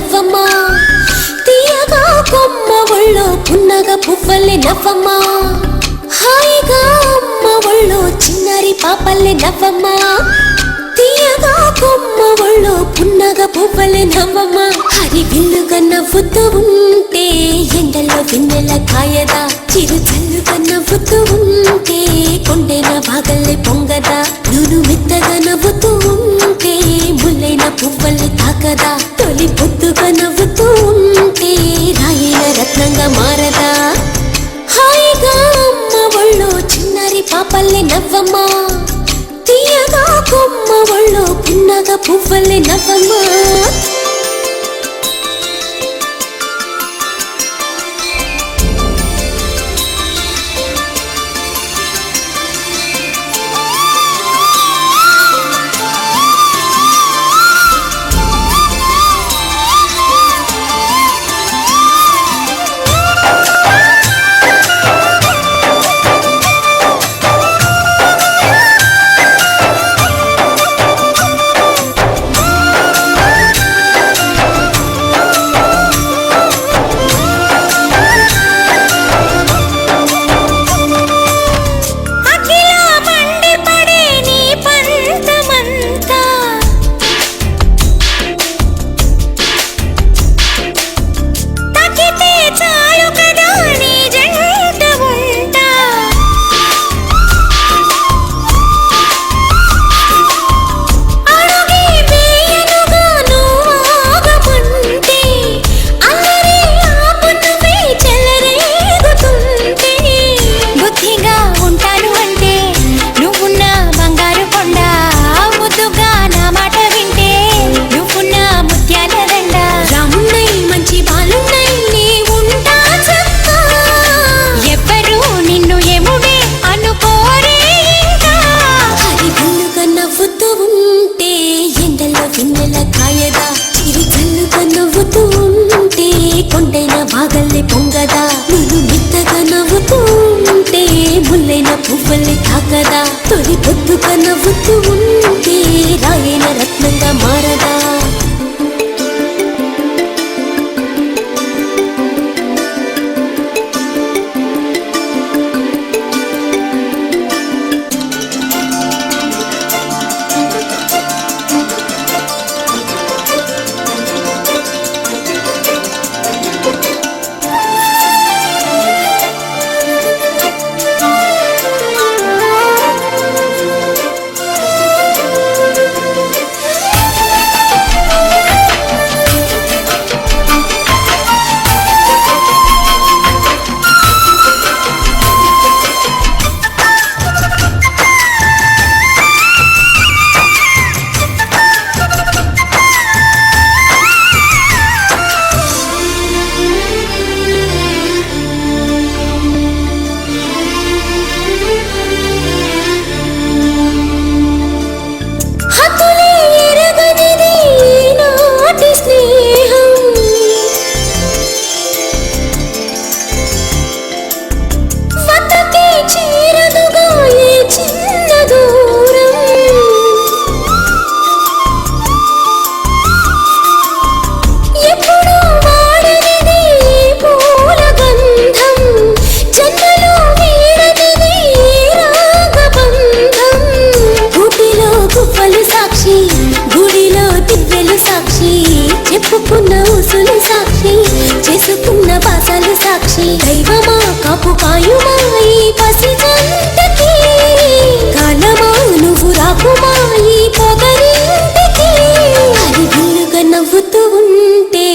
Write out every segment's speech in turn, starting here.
నవ్వమ్మా తీయగా కొమ్మ ఒళ్ళో పున్నగ పువ్వల్లే నవ్వమ్మా హాయిగా అమ్మ ఒళ్ళో చిన్నారి పాపల్లే నవ్వమ్మా తీయగా కొమ్మ ఒళ్ళో పున్నగ పువ్వల్లే నవ్వమ్మా హరి విల్లుగా నవ్వుతూ ఉంటే ఎండలో వెన్నెల కాయదా చిరు చల్లుగా నవ్వుతూ ఉంటే కొండైన బాగల్లే పొంగదా నూను మెత్తగా నవ్వుతూ ఉంటే ముల్లైన పువ్వల్లే తాకదా తొలి పొద్దుగా నవ్వుతూ ఉంటే రాయైన రత్నంగా మారదా హాయిగా అమ్మ ఒళ్ళో చిన్నారి పాపల్లే నవ్వమ్మా తీయగా కొమ్మ ఒళ్ళో పున్నగ పువ్వల్లే నవ్వమ్మా పువ్వల్లే తాకదా తొలి పొద్దుగా నవ్వుతూ ఉంటే రాయైన రత్నంగా మారదా చెప్పుకున్న ఊసులు సాక్షి చేసుకున్న బాసలు సాక్షి దైవమా కాపు కాయుమా ఈ పసి జంటకి కాలమా నువ్వు రాకుమా ఈ పొగరింటికి హరి విల్లుగా నవ్వుతూ ఉంటే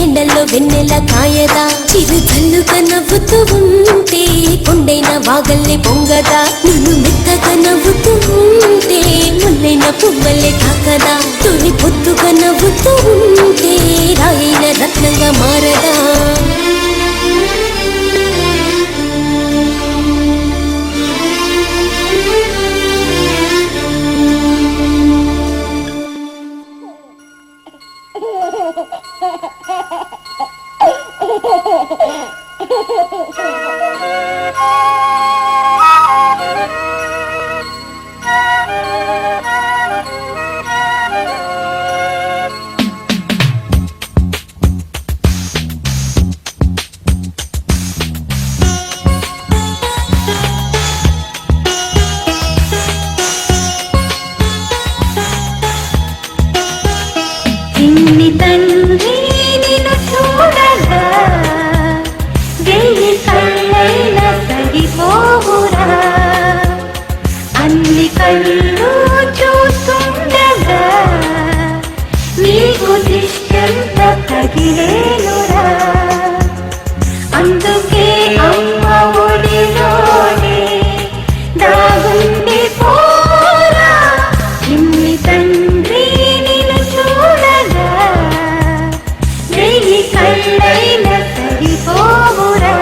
ఎండల్లో వెన్నెల కాయదా చిరు చల్లుగా నవ్వుతూ ఉంటే కొండైన వాగల్లే పొంగదా నువ్వు మెత్తగా నవ్వుతూ ఉంటే ముల్లైన పువ్వల్లే తాకదా తొలి పొద్దుగా నవ్వుతూ ఉంటే రాయైన రత్నంగా మారదా కళ్ళైన సరిపోవురా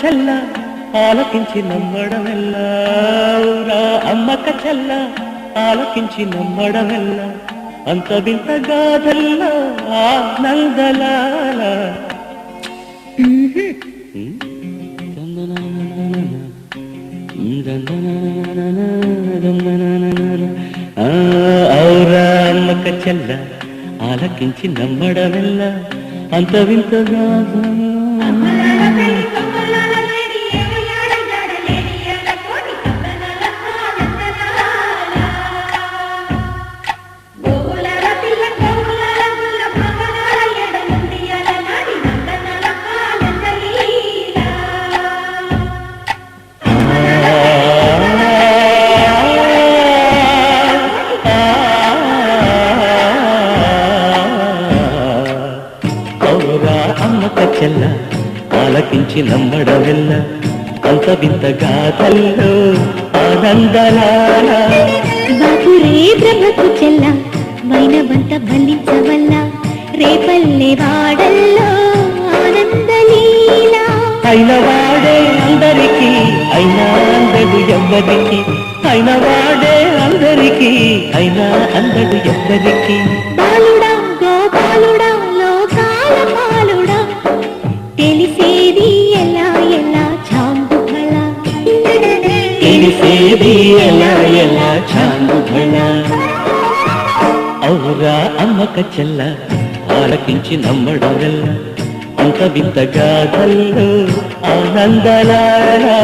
చెల్ల ఆలకించి నమ్మడమెల్ల ఔరా అమ్మక చెల్ల ఆలకించి నమ్మడమెల్ల అంత వింత గాథల్ల ఆనందలాల ఔరా అమ్మక చెల్ల ఆలకించి నమ్మడమెల్ల అంత వింత గాథల్ల చెల్ల ఆలకించి నమ్మడమెల్ల అంత వింత గాథల్లో ఆనందలాల బాపురే బ్రహ్మకు చెల్ల వైనవంత రేపల్లె వాడల్లో ఆనందలీల. అయిన వాడే అందరికీ అయినా అందడు ఎవ్వరికి, అయిన వాడే అందరికీ అయినా అందడు ఎవ్వరికి. బాలుడా గోపాలుడా లోకాల పాలుడా, తెలిసేది ఎలా ఎలా చాంగుఫల, తెలిసేది ఎలా ఎలా చాంగుఫల. ఔరా అమ్మక చెల్ల ఆలకించి నమ్మడం వల్ల అంత వింత గాథల్లో ఆనందలారా.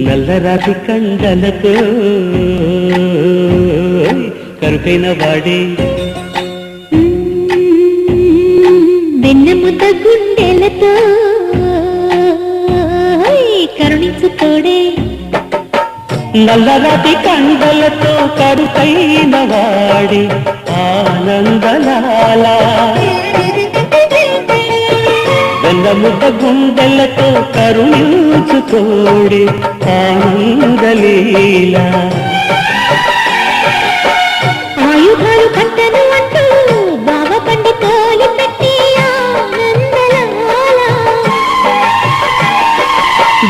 నల్లరాతి కండలతో కరుకైన వాడే, వెన్నెముద్ద గుండెలతో కరుణించు తోడే. నల్లరాతి కండలతో కరుకైన వాడే ఆనందలాల, వెన్నముద్ద గుండెలతో కరుణించుకోడే ఆనందలీల. ఆయుధాలు కట్టను అంటూ బావ పండి తోలి పెట్టి ఆనందలాల.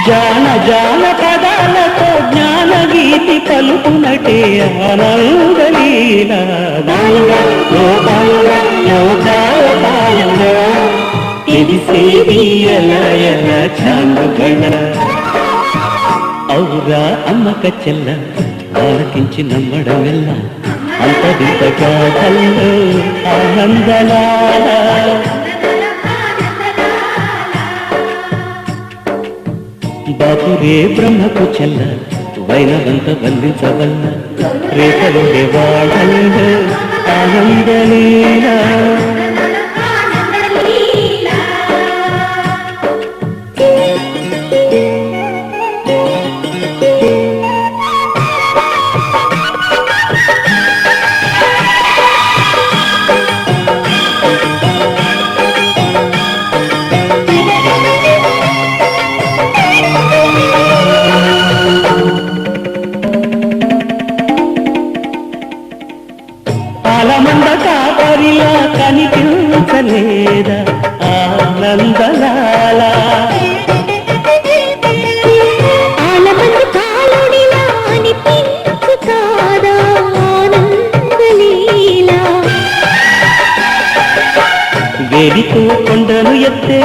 జాన జాన పదాలతో జ్ఞాన గీతి పలుకునటే ఆనందలీల. బాలుడా ఓ బాలుడా లోకాల పాలుడా, తెలిసేది ఎలా ఎలా చాంగుగళ. ఔరా అమ్మక చెల్ల ఆలకించి నమ్మడం వల్ల అంత వింత గాథల్లో ఆనందలాల. బాపురే బ్రహ్మకు చెల్ల వైనవంత బంధించవల్ల రేపలుండే వాడల్లో ఆనందలీలా. ఆలమంద కాపరిలా కనిపించలేదా ఆనందలాల, ఆలమందు కాలుడిలా అనిపించు కాదా ఆనందలీల. వేడితో కొండను ఎత్తే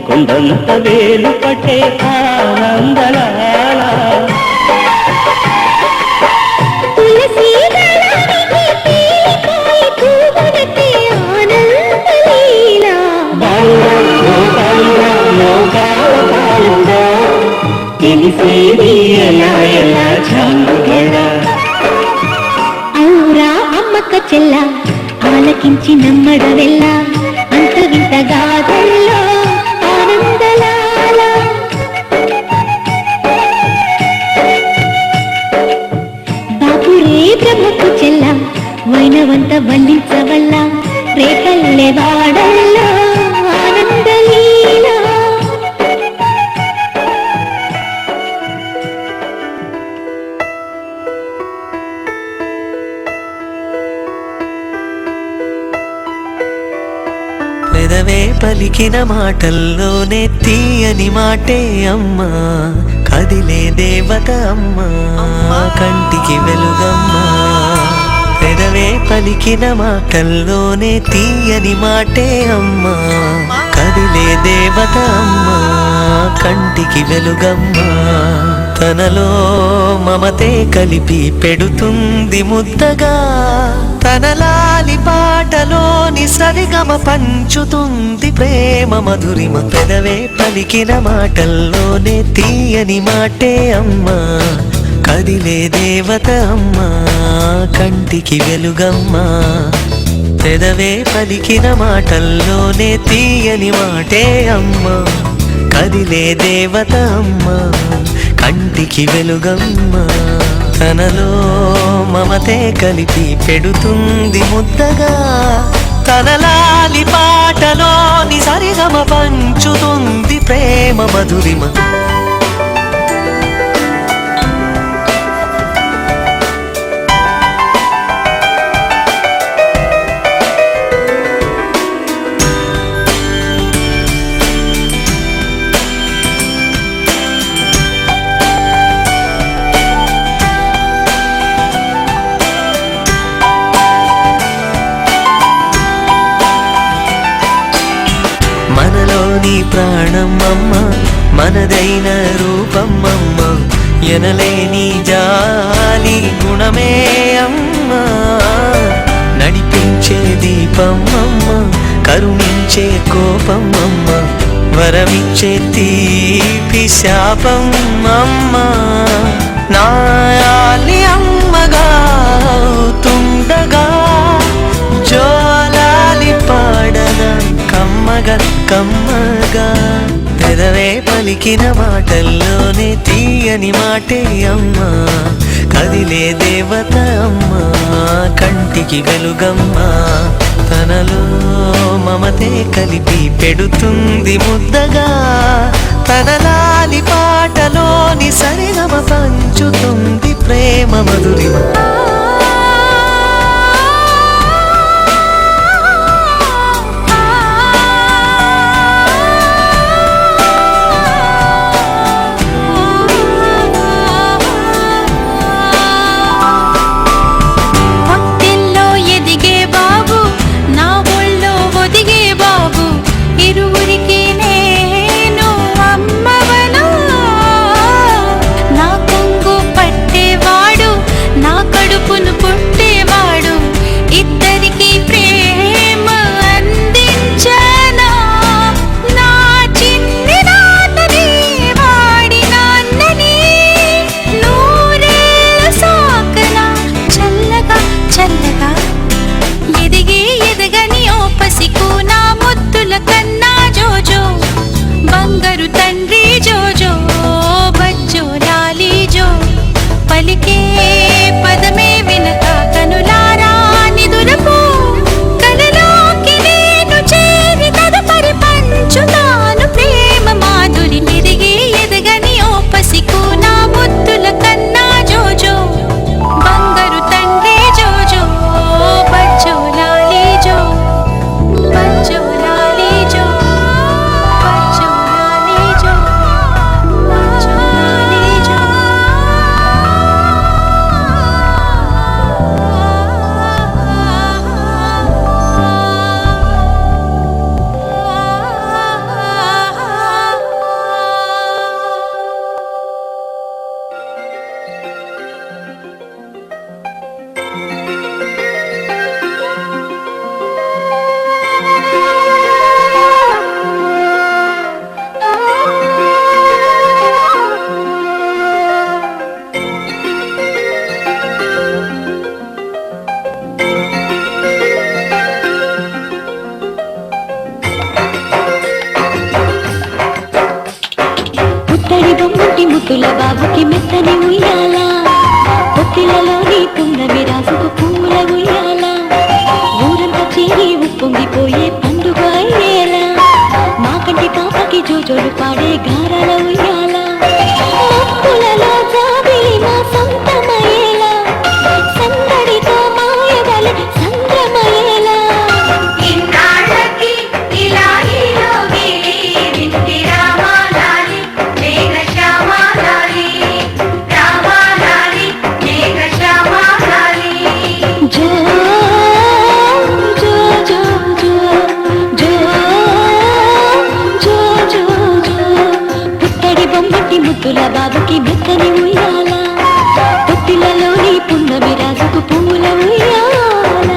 కొండంత వేలు పట్టే ఆనందలాల. తులసి దళానికి తీరిపోయి పూవునట్టే ఆనందలీల. బాలుడా ఓ బాలుడా లోకాల పాలుడా, తెలిసేది ఎలా ఎలా చాంగుగళ. ఔరా అమ్మక్క చెల్ల ఆలకించి నమ్మడవెల్ల అంత వింత గాథల్లో ఆనందలాల. బాపురే బ్రహ్మకు చెల్ల వైనవంత బంధించవల్ల రేపల్లె వాడల్లో ఆనందలీల. పెదవే పలికిన మాటల్లోనే తీయని మాటే అమ్మా, కదిలే దేవత అమ్మా, కంటికి వెలుగమ్మా. పెదవే పలికిన మాటల్లోనే తీయని మాటే అమ్మా, కదిలే దేవత అమ్మా, కంటికి వెలుగమ్మా. తనలో మమతే కలిపి పెడుతుంది ముద్దగా, తన లాలి పాటలోని సరిగమ పంచుతుంది ప్రేమ మధురిమ. పెదవే పలికిన మాటల్లోనే తీయని మాటే అమ్మా, కదిలే దేవత అమ్మా, కంటికి వెలుగమ్మా. పెదవే పలికిన మాటల్లోనే తీయని మాటే అమ్మా, కదిలే దేవత అమ్మా, కంటికి వెలుగమ్మ తనలో మమతే కలిపి పెడుతుంది ముద్దగా తనలాలి పాటలోని సరిగమ పంచుతుంది ప్రేమ మధురిమ మనలోని ప్రాణమమ్మ మనదైన రూపమమ్మ ఎనలేని జాలి గుణమే అమ్మ నడిపించే దీపమమ్మ కరుణించే కోపమమ్మ వరమిచ్చే తీపి శాపమమ్మ నాయాలి అమ్మగా అవుతుండగా జోలాలి పాడగా కమ్మగా కమ్మగా పెదవే పలికిన మాటల్లోనే తీయని మాటే అమ్మ కదిలే దేవత అమ్మ కంటికి వెలుగమ్మ తనలో మమతే కలిపి పెడుతుంది ముద్దగా తనలాలి పాటలోని సరిగమ పంచుతుంది ప్రేమ మధురిమ ముద్దుల బాబుకి మెత్తని ఉయ్యాల పొత్తిలలోని తుంగవి రాసుకు పూల ఉయ్యాల ఊరంతా చేరి ఉప్పొంగిపోయే పండుగ అయ్యేలా మా కంటి పాపకి జోజోలు పాడే గారాల ఉయ్యాల ముక్కులలో జాబిలి మా సొంతమయ్యేలా సందడితో మాయగలి సంద్రమయ్యేలా ముద్దుల బాబుకి మెత్తని ఉయ్యాల పొత్తిలలోని పున్నమి రాజుకు పూల ఉయ్యాల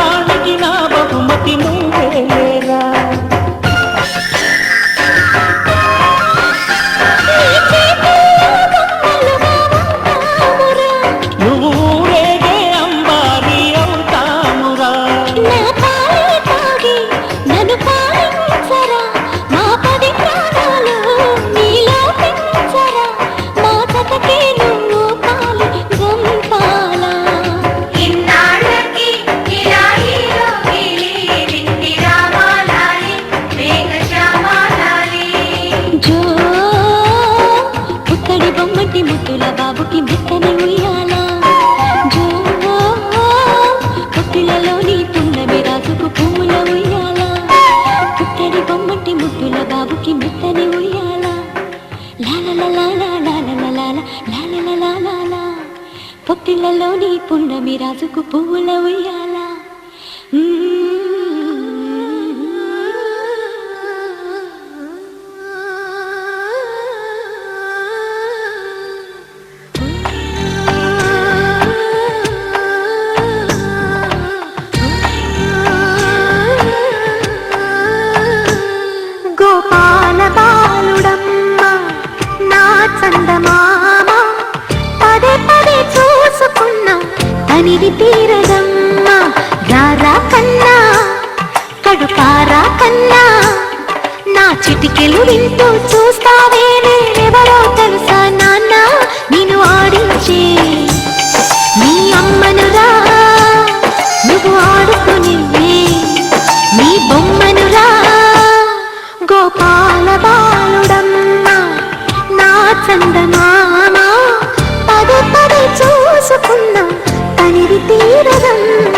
దానికి నా బహుమతి నువ్వేరా. నువ్వు ఊరేగే అంబారి అవుతామురా. నా పాలే తాగి నన్ను పాలించరా, మా 10 ప్రాణాలు నీలో పెంచరా, మా జతకే నువ్వు పాలు గంపాలా. ఇన్నాళ్ళకి ఇలా హీరో గిలి వింటి రామాలాలి మేఘ శ్యామాలాలి. జో పుత్తడి బొమ్మటి ముద్దుల బాబుకి మెత్తని ఉయ్యాలా. జో పుట్టిలలోని పున్నమి రాజుకు పువ్వుల ఉయ్యాలా. పుత్తడి బొమ్మటి ముద్దుల బాబుకి మెత్తని ఉయ్యాలా. లాలా పొత్తిళ్ళలోని పున్నమి రాజుకు పువ్వుల ఉయ్యాలా. గోపాల బాలుడమ్మ నా చందమామ పదే పదే చూసుకున్నా తనివి తీరదమ్మ. రారా కన్నా కడుపారా కన్నా, నా చిటికెలు వింటూ చూస్తావే నేనెవరో తెలుసా నాన్న. నేను ఆడించే నీ అమ్మనురా, నువ్వు ఆడుకునే నీ బొమ్మనురా. గోపాల బాలుడమ్మ నా చందమామ పదే పదే చూసుకున్నా తనివి తీరదమ్మ.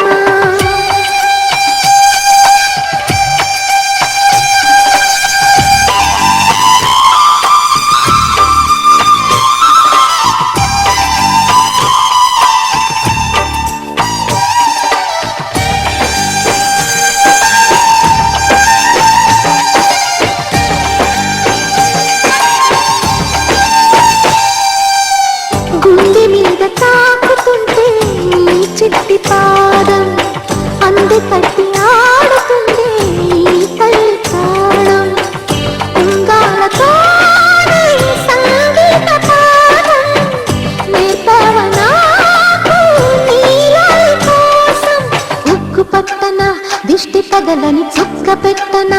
గుండె మీద తాకుతుంటే నీ చిట్టి పాదం అంది కట్టి ఆడుతుండే నీ తల్లి ప్రాణం. ఉంగాలతో సంగీత పాదం నేర్పవ నాకు నీలాలి కోసం. ఉక్కు పట్టన దిష్టి పగలని చుక్క పెట్టన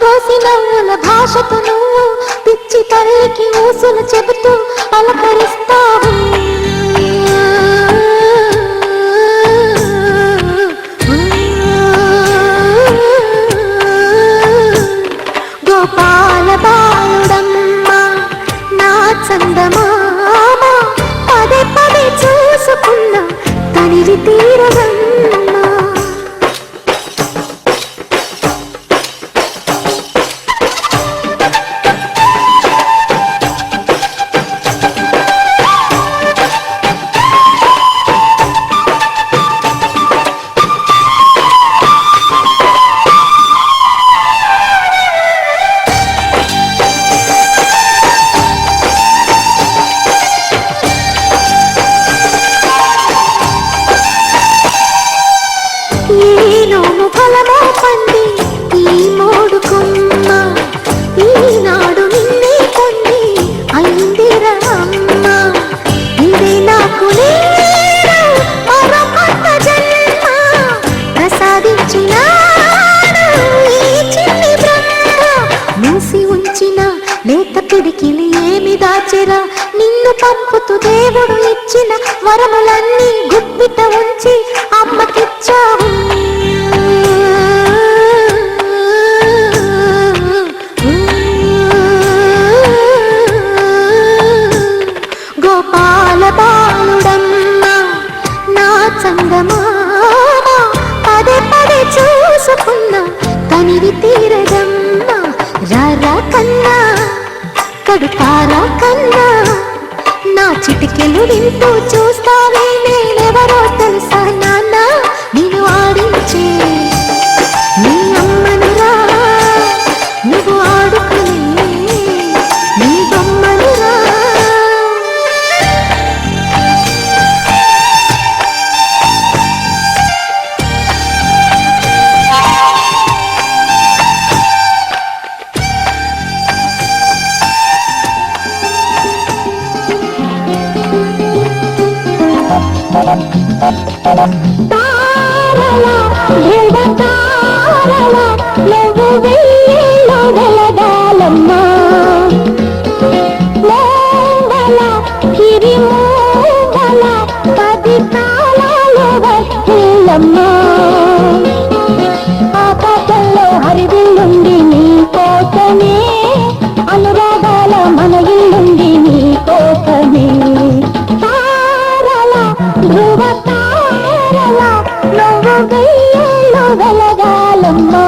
దోసి నవ్వుల భాషతో నువ్వు పిచ్చి తల్లికి ఊసులు చెబుతూ పలకరిస్తావు. గోపాల బాలుడమ్మ నా చందమామ పదే పదే చూసుకున్నా తనివి తీరదమ్మ. దాచెరా నిన్ను పంపుతూ దేవుడు ఇచ్చిన వరములన్నీ గుప్పిట ఉంచి అమ్మకిచ్చావు. గోపాల బాలుడమ్మ నా చందమామ పదే పదే చూసుకున్నా తనివి తీరదమ్మ. రారా కన్నా కడుపారా కన్నా నా చిటికెలు వింటూ చూస్తావే నేనెవరో తెలుసా నాన్న. నేను ఆడించే నీ అమ్మనురా, నువ్వు ఆడుకునే నీ బొమ్మనురా. నువ్వు వెయ్యేళ్ళు వెలగాలమ్మా మోంగల గిరిమోంగల 10 కాలాలు వర్ధిల్లమ్మా ఆకాశంలో హరివిల్లుంది నీ కోసమే అనురాగాల మన ఇల్లుంది నీ కోసమే తారల ధ్రువ తారల నువ్వు వెయ్యేళ్ళు వెలగాలమ్మా